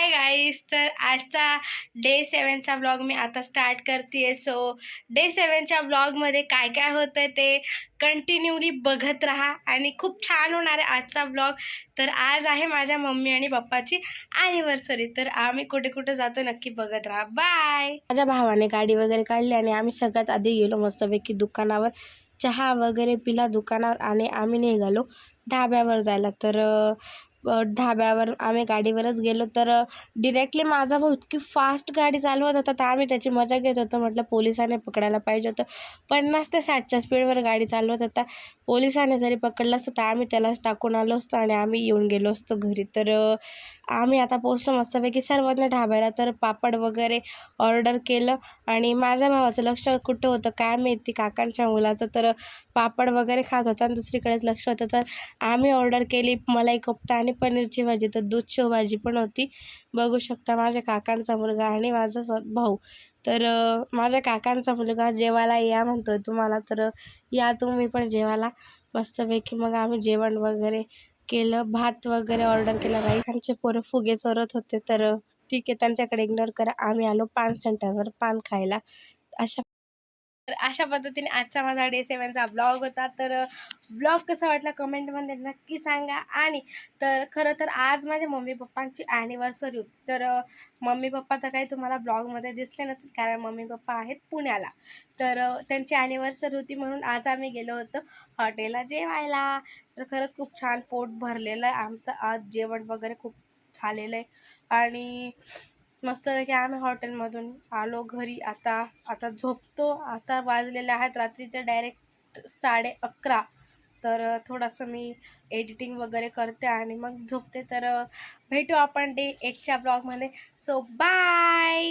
Hi guys, तर आजचा day 7चा vlog मी आता स्टार्ट करते. सो डे 7च्या व्लॉगमध्ये काय काय होतं ते कंटिन्यूली बघत राहा आणि खूप छान होणार आहे आजचा व्लॉग. तर आज आहे माझ्या मम्मी आणि पप्पाची ॲनिव्हर्सरी, तर आम्ही कुठे कुठे जातो नक्की बघत राहा. बाय. माझ्या भावाने गाडी वगैरे काढली आणि आम्ही सगळ्यात आधी गेलो मस्तपैकी दुकानावर, चहा वगैरे पिला दुकानावर आणि आम्ही निघालो ढाब्यावर जायला. तर ढाब्यावर आम्ही गाडीवरच गेलो. तर डिरेक्टली माझा भाऊ इतकी फास्ट गाडी चालवत होता, तर आम्ही त्याची मजा घेत होतो. म्हटलं पोलिसांनी पकडायला पाहिजे होतं. 50 ते 60च्या स्पीडवर गाडी चालवत होता. पोलिसांनी जरी पकडलं असतं तर आम्ही त्यालाच टाकून आलो असतो आणि आम्ही येऊन गेलो असतो घरी. तर आम्ही आता पोचलो मस्तपैकी सर्वांना ढाब्याला. तर पापड वगैरे ऑर्डर केलं आणि माझ्या भावाचं लक्ष कुठं होतं काय माहिती, काकांच्या मुलाचं. तर पापड वगैरे खात होता आणि दुसरीकडेच लक्ष होतं. तर आम्ही ऑर्डर केली मलाई कोफ्ता आणि पनीरची भाजी. तर दूध शेवभाजी पण होती. बघू शकता माझ्या काकांचा मुलगा आणि माझा भाऊ. तर माझ्या काकांचा मुलगा जेवायला या म्हणतोय तुम्हाला, तर या तुम्ही पण जेवायला मस्तपैकी. मग आम्ही जेवण वगैरे केलं, भात वगैरे ऑर्डर केला. राईस. आमचे पोरं फुगे चोरत होते, तर ठीक आहे त्यांच्याकडे इग्नोर करा. आम्ही आलो पान सेंटरवर पान खायला. अशा पद्धतीने आजचा माझा डे 7चा ब्लॉग होता. तर ब्लॉग कसा वाटला कमेंटमध्ये नक्की सांगा. आणि तर खरं तर आज माझ्या मम्मी पप्पांची ॲनिव्हर्सरी होती. तर मम्मी पप्पा तर काही तुम्हाला ब्लॉगमध्ये दिसले नसतील, कारण मम्मी पप्पा आहेत पुण्याला. तर त्यांची ॲनिव्हर्सरी होती म्हणून आज आम्ही गेलो होतो हॉटेलला जेवायला. तर खरंच खूप छान पोट भरलेलं आहे आमचं. आज जेवण वगैरे खूप झालेलं आहे आणि मस्तपैकी आम्ही हॉटेलमधून आलो घरी. आता झोपतो. आता वाजलेले आहेत रात्रीचे डायरेक्ट 11:30. तर थोडंसं मी एडिटिंग वगैरे करते आणि मग झोपते. तर भेटू आपण डे 8च्या ब्लॉगमध्ये. So bye.